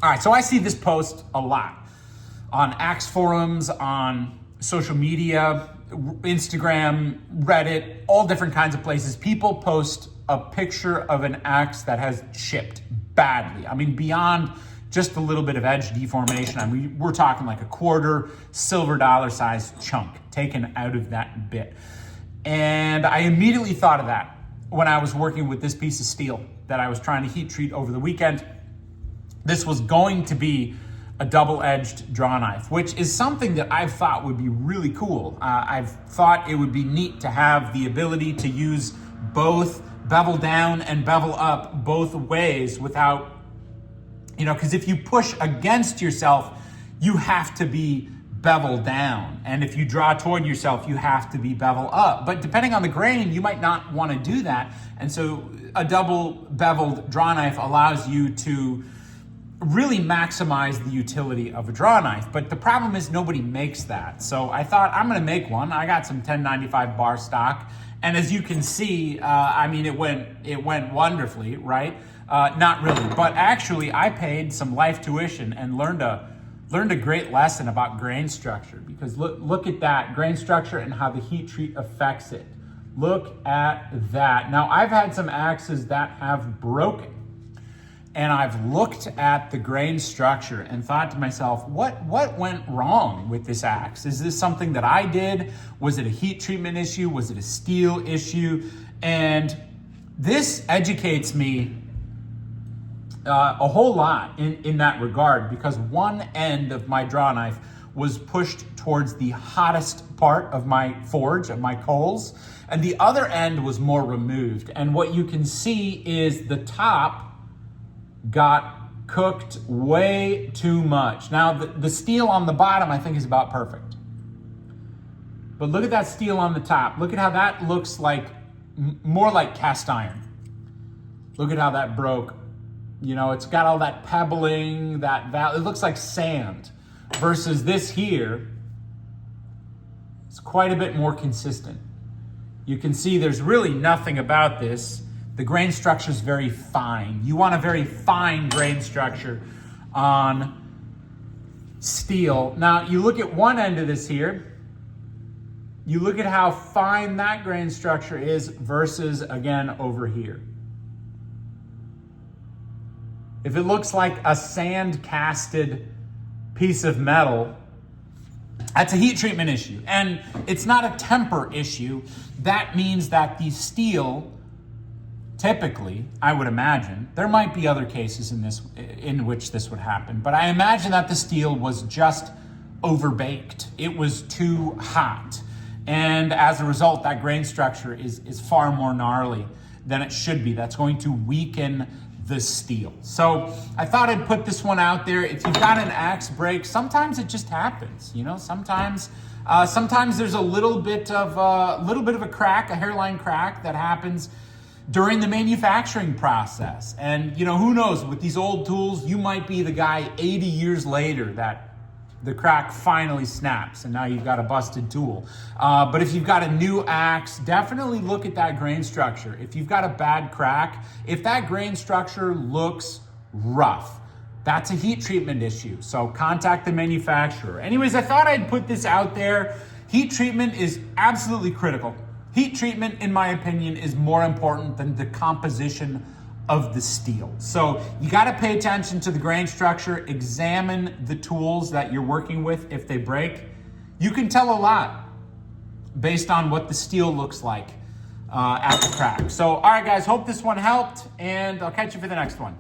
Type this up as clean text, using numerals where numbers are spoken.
All right, so I see this post a lot on axe forums, on social media, Instagram, Reddit, all different kinds of places. People post a picture of an axe that has chipped badly. I mean, beyond just a little bit of edge deformation. I mean, we're talking like a quarter silver dollar size chunk taken out of that bit. And I immediately thought of that when I was working with this piece of steel that I was trying to heat treat over the weekend. This was going to be a double-edged draw knife, which is something that I've thought would be really cool. I've thought it would be neat to have the ability to use both bevel down and bevel up both ways without, because if you push against yourself, you have to be bevel down. And if you draw toward yourself, you have to be bevel up. But depending on the grain, you might not want to do that. And so a double beveled draw knife allows you to really maximize the utility of a draw knife. But the problem is nobody makes that. So I thought I'm gonna make one. I got some 1095 bar stock. And as you can see, it went wonderfully, right? Not really, but actually I paid some life tuition and learned a great lesson about grain structure, because look at that grain structure and how the heat treat affects it. Look at that. Now I've had some axes that have broken, and I've looked at the grain structure and thought to myself, what went wrong with this axe? Is this something that I did? Was it a heat treatment issue? Was it a steel issue? And this educates me a whole lot in that regard, because one end of my draw knife was pushed towards the hottest part of my forge, of my coals, and the other end was more removed. And what you can see is the top got cooked way too much. Now, the steel on the bottom, I think, is about perfect. But look at that steel on the top. Look at how that looks like, more like cast iron. Look at how that broke. It's got all that pebbling, it looks like sand, versus this here. It's quite a bit more consistent. You can see there's really nothing about this. The grain structure is very fine. You want a very fine grain structure on steel. Now, you look at one end of this here. You look at how fine that grain structure is versus, again, over here. If it looks like a sand-casted piece of metal, that's a heat treatment issue. And it's not a temper issue. That means that the steel, typically, I would imagine, there might be other cases in which this would happen, but I imagine that the steel was just overbaked. It was too hot. And as a result, that grain structure is far more gnarly than it should be. That's going to weaken the steel. So I thought I'd put this one out there. If you've got an axe break, sometimes it just happens. Sometimes there's a little bit of a crack, a hairline crack that happens during the manufacturing process. And who knows, with these old tools, you might be the guy 80 years later that the crack finally snaps and now you've got a busted tool. But if you've got a new axe, definitely look at that grain structure. If you've got a bad crack, if that grain structure looks rough, that's a heat treatment issue. So contact the manufacturer. Anyways, I thought I'd put this out there. Heat treatment is absolutely critical. Heat treatment, in my opinion, is more important than the composition of the steel. So you got to pay attention to the grain structure, examine the tools that you're working with if they break. You can tell a lot based on what the steel looks like at the crack. So, all right, guys, hope this one helped, and I'll catch you for the next one.